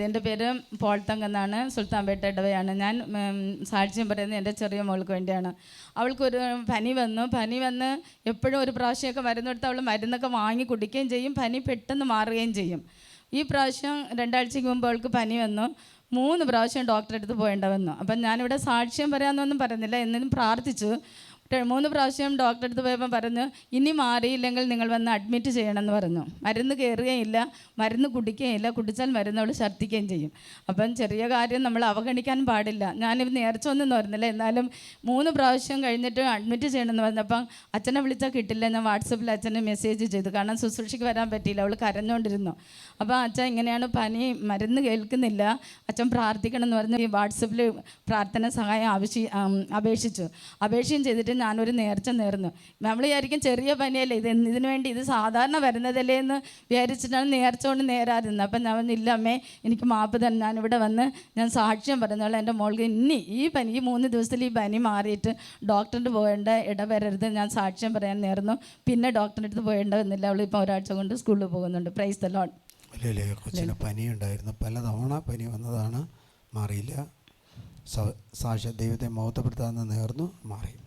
എൻ്റെ പേര് പോൾ തങ്കെന്നാണ്. സുൽത്താൻപേട്ട ഇടവയാണ്. ഞാൻ സാക്ഷ്യം പറയുന്നത് എൻ്റെ ചെറിയ മോൾക്ക് വേണ്ടിയാണ്. അവൾക്കൊരു പനി വന്ന് എപ്പോഴും ഒരു പ്രാവശ്യമൊക്കെ മരുന്നെടുത്ത് അവൾ മരുന്നൊക്കെ വാങ്ങി കുടിക്കുകയും ചെയ്യും. പനി പെട്ടെന്ന് മാറുകയും ചെയ്യും. ഈ പ്രാവശ്യം 2 ആഴ്ചയ്ക്ക് മുമ്പ് അവൾക്ക് പനി വന്നു. 3 പ്രാവശ്യം ഡോക്ടറെ അടുത്ത് പോകേണ്ട വന്നു. അപ്പം ഞാനിവിടെ സാക്ഷ്യം പറയാമെന്നൊന്നും പറയുന്നില്ല, എന്നിട്ടും പ്രാർത്ഥിച്ചു. 3 പ്രാവശ്യം ഡോക്ടറെ അടുത്ത് പോയപ്പോൾ പറഞ്ഞു, ഇനി മാറിയില്ലെങ്കിൽ നിങ്ങൾ വന്ന് അഡ്മിറ്റ് ചെയ്യണമെന്ന് പറഞ്ഞു. മരുന്ന് കയറുകയില്ല, മരുന്ന് കുടിക്കുകയില്ല, കുടിച്ചാൽ മരുന്ന് അവൾ ഛർദ്ദിക്കുകയും ചെയ്യും. അപ്പം ചെറിയ കാര്യം നമ്മൾ അവഗണിക്കാൻ പാടില്ല. ഞാനിത് നേർച്ച ഒന്നും പറഞ്ഞില്ല, എന്നാലും 3 പ്രാവശ്യം കഴിഞ്ഞിട്ട് അഡ്മിറ്റ് ചെയ്യണമെന്ന് പറഞ്ഞപ്പം അച്ഛനെ വിളിച്ചാൽ കിട്ടില്ല. ഞാൻ വാട്സപ്പിൽ അച്ഛന് മെസ്സേജ് ചെയ്തു, കാരണം ശുശ്രൂഷയ്ക്ക് വരാൻ പറ്റിയില്ല, അവൾ കരഞ്ഞുകൊണ്ടിരുന്നു. അപ്പോൾ അച്ഛൻ ഇങ്ങനെയാണ്, പനി മരുന്ന് കേൾക്കുന്നില്ല, അച്ഛൻ പ്രാർത്ഥിക്കണം എന്ന് പറഞ്ഞ് ഈ വാട്സപ്പിൽ പ്രാർത്ഥന സഹായം അപേക്ഷയും ചെയ്തിട്ട് ഞാനൊരു നേർച്ച നേർന്നു. നമ്മൾ വിചാരിക്കും ചെറിയ പനിയല്ലേ, ഇതിനു വേണ്ടി ഇത് സാധാരണ വരുന്നതല്ലേ എന്ന് വിചാരിച്ചിട്ടാണ് നേർച്ച കൊണ്ട് നേരായിരുന്നത്. അപ്പം ഞാൻ ഇല്ല അമ്മേ, എനിക്ക് മാപ്പ് തന്നെ, ഞാനിവിടെ വന്ന് ഞാൻ സാക്ഷ്യം പറയുന്നുള്ള എൻ്റെ മോൾക്ക് ഇനി ഈ 3 ദിവസത്തിൽ ഈ പനി മാറിയിട്ട് ഡോക്ടറിൻ്റെ പോകേണ്ട ഇടവരരുത്, ഞാൻ സാക്ഷ്യം പറയാൻ നേർന്നു. പിന്നെ ഡോക്ടറിൻ്റെ അടുത്ത് പോകേണ്ടതെന്നില്ല, അവളിപ്പോൾ ഒരാഴ്ച കൊണ്ട് സ്കൂളിൽ പോകുന്നുണ്ട്. Praise the Lord. അല്ലേ, കൊച്ചിന് പനി ഉണ്ടായിരുന്നു, പലതവണ പനി വന്നതാണ്, മാറിയില്ല. സാക്ഷ്യ ദൈവത്തെ മഹത്വപ്പെടുത്താമെന്ന് നേർന്നു, മാറി.